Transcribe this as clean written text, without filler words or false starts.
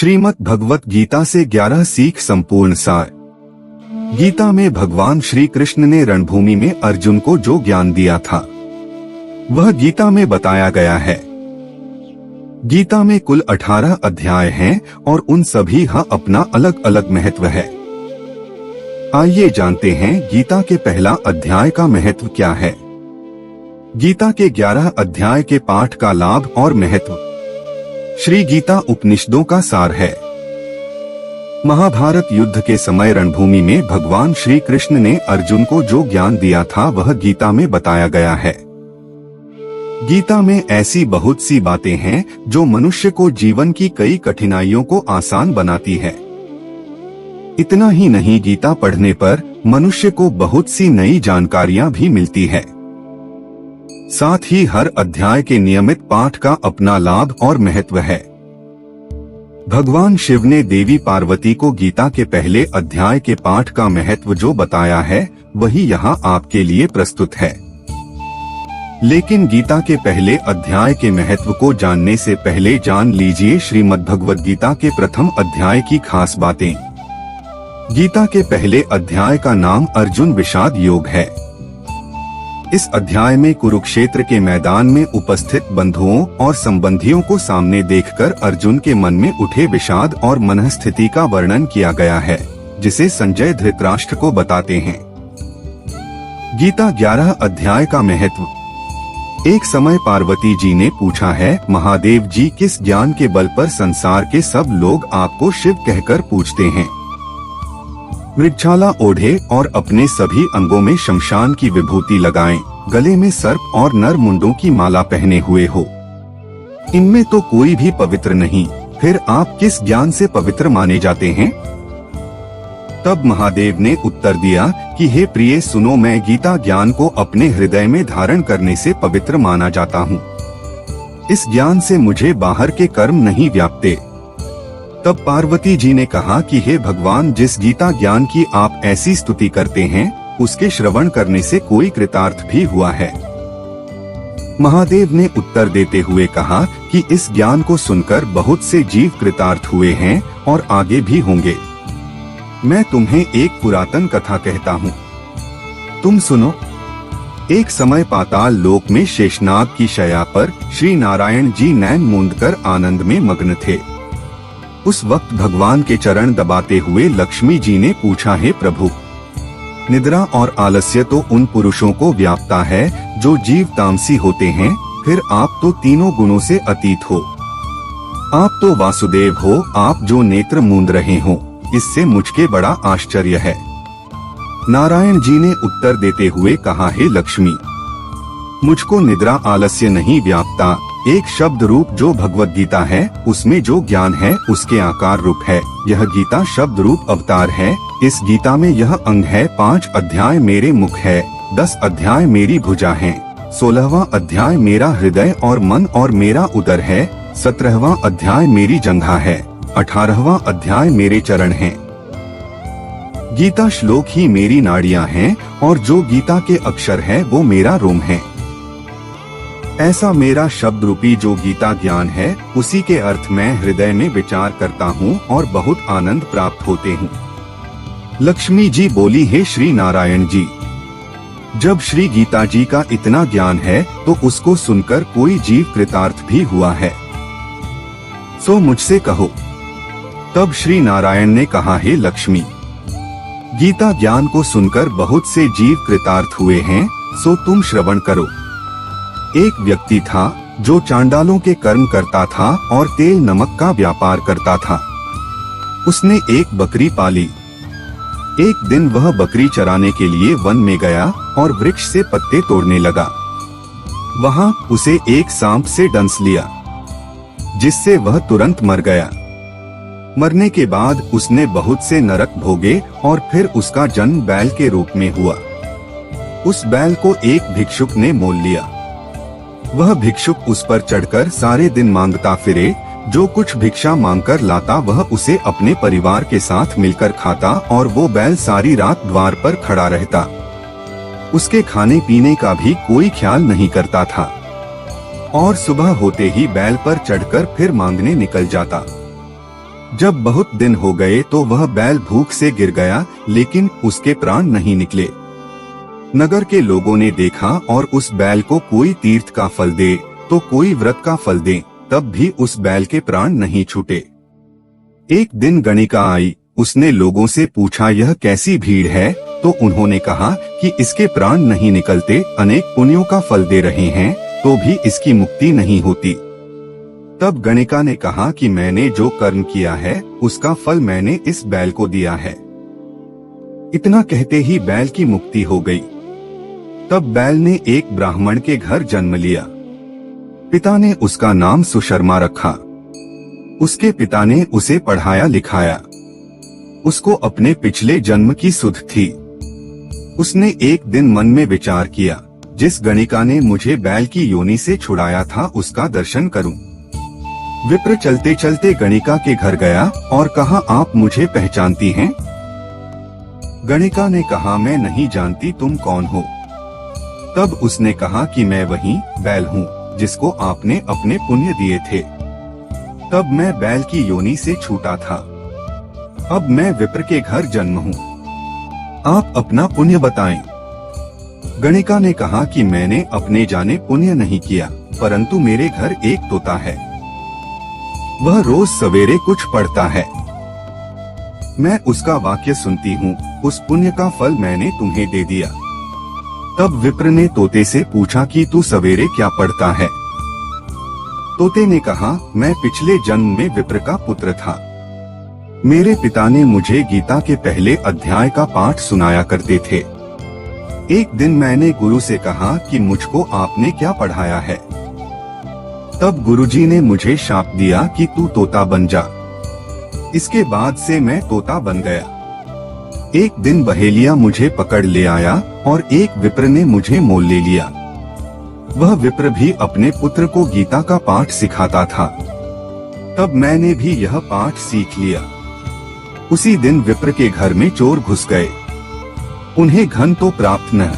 श्रीमद् भगवत गीता से 11 सीख संपूर्ण सार। गीता में भगवान श्री कृष्ण ने रणभूमि में अर्जुन को जो ज्ञान दिया था वह गीता में बताया गया है। गीता में कुल 18 अध्याय हैं और उन सभी का अपना अलग अलग महत्व है। आइए जानते हैं गीता के पहला अध्याय का महत्व क्या है। गीता के 11 अध्याय के पाठ का लाभ और महत्व। श्री गीता उपनिषदों का सार है। महाभारत युद्ध के समय रणभूमि में भगवान श्री कृष्ण ने अर्जुन को जो ज्ञान दिया था वह गीता में बताया गया है। गीता में ऐसी बहुत सी बातें हैं जो मनुष्य को जीवन की कई कठिनाइयों को आसान बनाती है। इतना ही नहीं, गीता पढ़ने पर मनुष्य को बहुत सी नई जानकारियां भी मिलती है। साथ ही हर अध्याय के नियमित पाठ का अपना लाभ और महत्व है। भगवान शिव ने देवी पार्वती को गीता के पहले अध्याय के पाठ का महत्व जो बताया है वही यहाँ आपके लिए प्रस्तुत है। लेकिन गीता के पहले अध्याय के महत्व को जानने से पहले जान लीजिए श्रीमद् भगवत गीता के प्रथम अध्याय की खास बातें। गीता के पहले अध्याय का नाम अर्जुन विषाद योग है। इस अध्याय में कुरुक्षेत्र के मैदान में उपस्थित बंधुओं और संबंधियों को सामने देखकर अर्जुन के मन में उठे विषाद और मनस्थिति का वर्णन किया गया है, जिसे संजय धृतराष्ट्र को बताते हैं। गीता 11 अध्याय का महत्व। एक समय पार्वती जी ने पूछा है, महादेव जी, किस ज्ञान के बल पर संसार के सब लोग आपको शिव कहकर पूछते हैं? मृगछाला ओढ़े और अपने सभी अंगों में शमशान की विभूति लगाएं, गले में सर्प और नर मुंडों की माला पहने हुए हो। इनमें तो कोई भी पवित्र नहीं, फिर आप किस ज्ञान से पवित्र माने जाते हैं? तब महादेव ने उत्तर दिया कि हे प्रिय सुनो, मैं गीता ज्ञान को अपने हृदय में धारण करने से पवित्र माना जाता हूँ। इस ज्ञान से मुझे बाहर के कर्म नहीं व्यापते। तब पार्वती जी ने कहा कि हे भगवान, जिस गीता ज्ञान की आप ऐसी स्तुति करते हैं उसके श्रवण करने से कोई कृतार्थ भी हुआ है? महादेव ने उत्तर देते हुए कहा कि इस ज्ञान को सुनकर बहुत से जीव कृतार्थ हुए हैं और आगे भी होंगे। मैं तुम्हें एक पुरातन कथा कहता हूँ, तुम सुनो। एक समय पाताल लोक में शेषनाग की शैया पर श्री नारायण जी नैन मूंदकर आनंद में मग्न थे। उस वक्त भगवान के चरण दबाते हुए लक्ष्मी जी ने पूछा, हे प्रभु, निद्रा और आलस्य तो उन पुरुषों को व्यापता है जो जीव तामसी होते हैं, फिर आप तो तीनों गुणों से अतीत हो। आप तो वासुदेव हो, आप जो नेत्र मूंद रहे हो, इससे मुझके बड़ा आश्चर्य है। नारायण जी ने उत्तर देते हुए कहा, हे लक्ष्मी, मुझको निद्रा आलस्य नहीं व्यापता। एक शब्द रूप जो भगवत गीता है उसमें जो ज्ञान है उसके आकार रूप है। यह गीता शब्द रूप अवतार है। इस गीता में यह अंग है। 5 अध्याय मेरे मुख है, 10 अध्याय मेरी भुजा है, 16वां अध्याय मेरा हृदय और मन और मेरा उदर है, 17वां अध्याय मेरी जंघा है, 18वां अध्याय मेरे चरण है। गीता श्लोक ही मेरी नाड़ियां हैं और जो गीता के अक्षर है वो मेरा रोम है। ऐसा मेरा शब्द रूपी जो गीता ज्ञान है उसी के अर्थ मैं हृदय में विचार करता हूँ और बहुत आनंद प्राप्त होते हूँ। लक्ष्मी जी बोली, हे श्री नारायण जी, जब श्री गीता जी का इतना ज्ञान है तो उसको सुनकर कोई जीव कृतार्थ भी हुआ है, सो मुझसे कहो। तब श्री नारायण ने कहा, हे लक्ष्मी, गीता ज्ञान को सुनकर बहुत से जीव कृतार्थ हुए हैं, सो तुम श्रवण करो। एक व्यक्ति था जो चांडालों के कर्म करता था और तेल नमक का व्यापार करता था। उसने एक बकरी पाली। एक दिन वह बकरी चराने के लिए वन में गया और वृक्ष से पत्ते तोड़ने लगा। वहां उसे एक सांप से डंस लिया, जिससे वह तुरंत मर गया। मरने के बाद उसने बहुत से नरक भोगे और फिर उसका जन्म बैल के रूप में हुआ। उस बैल को एक भिक्षुक ने मोल लिया। वह भिक्षुक उस पर चढ़कर सारे दिन मांगता फिरे। जो कुछ भिक्षा मांगकर लाता वह उसे अपने परिवार के साथ मिलकर खाता और वो बैल सारी रात द्वार पर खड़ा रहता। उसके खाने पीने का भी कोई ख्याल नहीं करता था और सुबह होते ही बैल पर चढ़कर फिर मांगने निकल जाता। जब बहुत दिन हो गए तो वह बैल भूख से गिर गया, लेकिन उसके प्राण नहीं निकले। नगर के लोगों ने देखा और उस बैल को कोई तीर्थ का फल दे तो कोई व्रत का फल दे, तब भी उस बैल के प्राण नहीं छूटे। एक दिन गणिका आई, उसने लोगों से पूछा यह कैसी भीड़ है, तो उन्होंने कहा कि इसके प्राण नहीं निकलते, अनेक पुण्यों का फल दे रहे हैं तो भी इसकी मुक्ति नहीं होती। तब गणिका ने कहा कि मैंने जो कर्म किया है उसका फल मैंने इस बैल को दिया है। इतना कहते ही बैल की मुक्ति हो गई। तब बैल ने एक ब्राह्मण के घर जन्म लिया। पिता ने उसका नाम सुशर्मा रखा। उसके पिता ने उसे पढ़ाया लिखाया। उसको अपने पिछले जन्म की सुध थी। उसने एक दिन मन में विचार किया, जिस गणिका ने मुझे बैल की योनि से छुड़ाया था उसका दर्शन करूं। विप्र चलते चलते गणिका के घर गया और कहा, आप मुझे पहचानती हैं? गणिका ने कहा, मैं नहीं जानती, तुम कौन हो? तब उसने कहा कि मैं वही बैल हूँ जिसको आपने अपने पुण्य दिए थे। तब मैं बैल की योनि से छूटा था। अब मैं विप्र के घर जन्म हूँ। आप अपना पुण्य बताएं। गणिका ने कहा कि मैंने अपने जाने पुण्य नहीं किया, परंतु मेरे घर एक तोता है। वह रोज सवेरे कुछ पढ़ता है। मैं उसका वाक्य सुनती हूँ, उस पुण्य का फल मैंने तुम्हें दे दिया। तब विप्र ने तोते से पूछा कि तू सवेरे क्या पढ़ता है? तोते ने कहा, मैं पिछले जन्म में विप्र का पुत्र था। मेरे पिता ने मुझे गीता के पहले अध्याय का पाठ सुनाया करते थे। एक दिन मैंने गुरु से कहा कि मुझको आपने क्या पढ़ाया है? तब गुरुजी ने मुझे शाप दिया कि तू तोता बन जा। इसके बाद से मैं तोता बन गया। एक दिन बहेलिया मुझे पकड़ ले आया और एक विप्र ने मुझे मोल ले लिया। वह विप्र भी अपने पुत्र को गीता का पाठ सिखाता था। तब मैंने भी यह पाठ सीख लिया। उसी दिन विप्र के घर में चोर घुस गए। उन्हें धन तो प्राप्त न